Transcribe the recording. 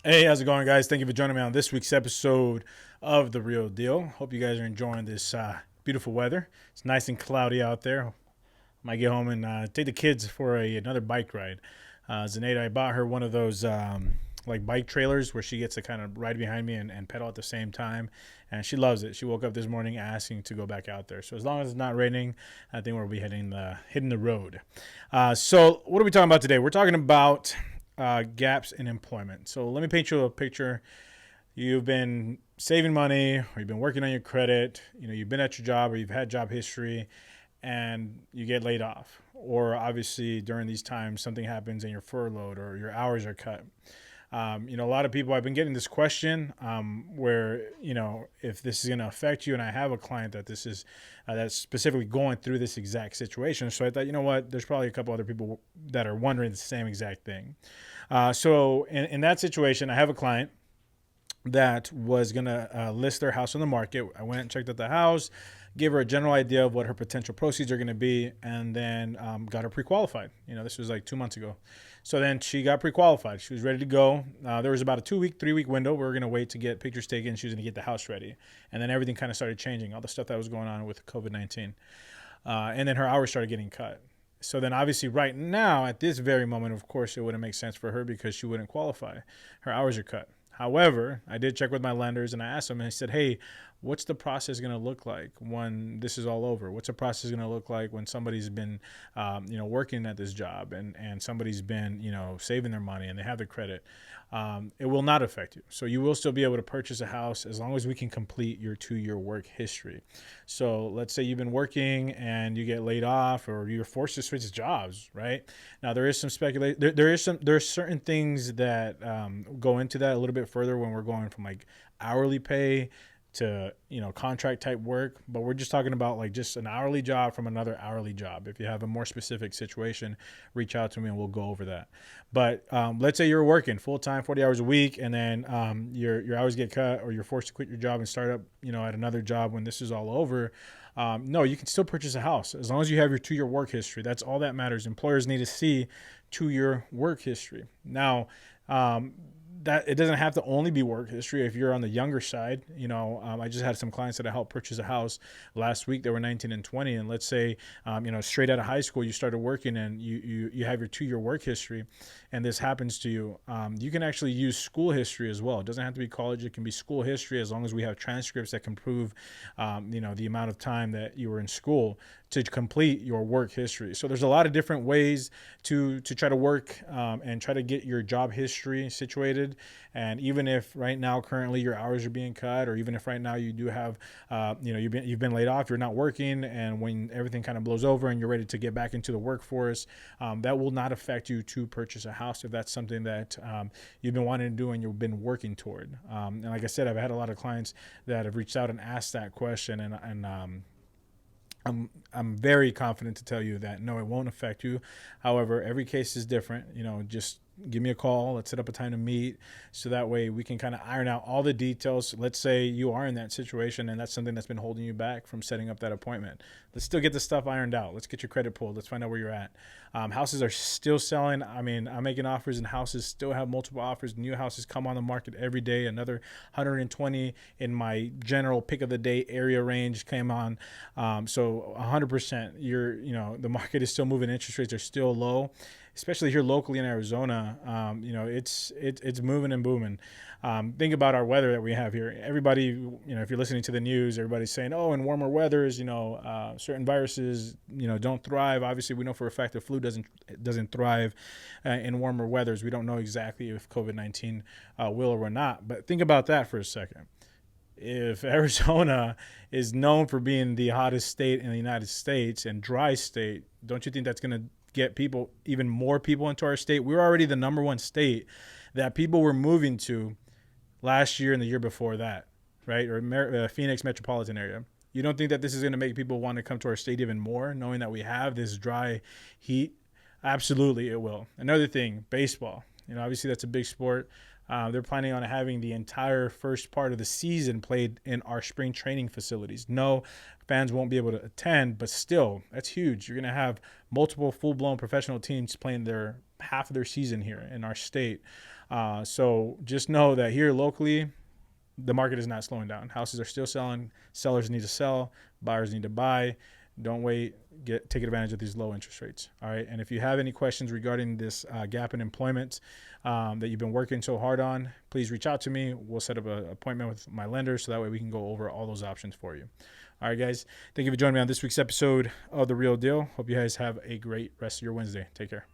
Hey, how's it going, guys? Thank you for joining me on this week's episode of The Real Deal. Hope you guys are enjoying this beautiful weather. It's nice and cloudy out there. Might get home and take the kids for another bike ride. Zenaida, I bought her one of those like bike trailers where she gets to kind of ride behind me and pedal at the same time, and she loves it. She woke up this morning asking to go back out there. So as long as it's not raining, I think we'll be hitting the road. So what are we talking about today? We're talking about gaps in employment. So let me paint you a picture. You've been saving money, or you've been working on your credit. You've been at your job, or you've had job history, and you get laid off. Or obviously during these times, something happens and you're furloughed or your hours are cut. A lot of people, I've been getting this question where, if this is going to affect you, and I have a client that this is that's specifically going through this exact situation. So I thought, you know what, there's probably a couple other people that are wondering the same exact thing. So in that situation, I have a client that was going to list their house on the market. I went and checked out the house, gave her a general idea of what her potential proceeds are going to be, and then got her pre-qualified. This was like 2 months ago. So then she got pre-qualified. She was ready to go. There was about a 2-week, 3-week window. We were going to wait to get pictures taken. She was going to get the house ready. And then everything kind of started changing, all the stuff that was going on with COVID-19. And then her hours started getting cut. So then obviously right now, at this very moment, of course, it wouldn't make sense for her because she wouldn't qualify. Her hours are cut. However, I did check with my lenders and I asked them and I said, hey, what's the process going to look like when this is all over? What's the process going to look like when somebody's been, working at this job and somebody's been, saving their money and they have the credit? It will not affect you. So you will still be able to purchase a house as long as we can complete your 2-year work history. So let's say you've been working and you get laid off or you're forced to switch jobs, right? Now there is some speculation. There's certain things that go into that a little bit further when we're going from like hourly pay to contract type work, but we're just talking about like just an hourly job from another hourly job. If you have a more specific situation, reach out to me and we'll go over that. But let's say you're working full time 40 hours a week and then your hours get cut or you're forced to quit your job and start up at another job when this is all over. No, you can still purchase a house as long as you have your 2-year work history. That's all that matters. Employers need to see 2-year work history. Now, that it doesn't have to only be work history. If you're on the younger side, I just had some clients that I helped purchase a house last week. They were 19 and 20, and let's say, straight out of high school, you started working and you have your 2-year work history, and this happens to you. You can actually use school history as well. It doesn't have to be college. It can be school history as long as we have transcripts that can prove, the amount of time that you were in school to complete your work history. So there's a lot of different ways to try to work and try to get your job history situated. And even if right now currently your hours are being cut, or even if right now you do have, you've been laid off, you're not working, and when everything kind of blows over and you're ready to get back into the workforce, that will not affect you to purchase a house if that's something that you've been wanting to do and you've been working toward. And like I said, I've had a lot of clients that have reached out and asked that question, and I'm very confident to tell you that no, it won't affect you. However, every case is different. Just give me a call. Let's set up a time to meet so that way we can kind of iron out all the details. Let's say you are in that situation and that's something that's been holding you back from setting up that appointment. Let's still get the stuff ironed out. Let's get your credit pulled. Let's find out where you're at. Houses are still selling. I mean, I'm making offers and houses still have multiple offers. New houses come on the market every day. Another 120 in my general pick of the day area range came on. So 100%, the market is still moving. Interest rates are still low, especially here locally in Arizona. It's moving and booming. Think about our weather that we have here. Everybody, if you're listening to the news, everybody's saying, oh, in warmer weathers, certain viruses, don't thrive. Obviously, we know for a fact that flu doesn't thrive in warmer weathers. We don't know exactly if COVID-19 will or will not. But think about that for a second. If Arizona is known for being the hottest state in the United States and dry state, don't you think that's going to get even more people into our state? We're already the number one state that people were moving to last year and the year before that, right? Or Phoenix metropolitan area. You don't think that this is going to make people want to come to our state even more, knowing that we have this dry heat? Absolutely, it will. Another thing, baseball. Obviously that's a big sport. They're planning on having the entire first part of the season played in our spring training facilities. No, fans won't be able to attend, but still, that's huge. You're going to have multiple full-blown professional teams playing their half of their season here in our state. So just know that here locally, the market is not slowing down. Houses are still selling. Sellers need to sell. Buyers need to buy. Don't wait. Take advantage of these low interest rates. All right. And if you have any questions regarding this gap in employment that you've been working so hard on, please reach out to me. We'll set up an appointment with my lender so that way we can go over all those options for you. All right, guys. Thank you for joining me on this week's episode of The Real Deal. Hope you guys have a great rest of your Wednesday. Take care.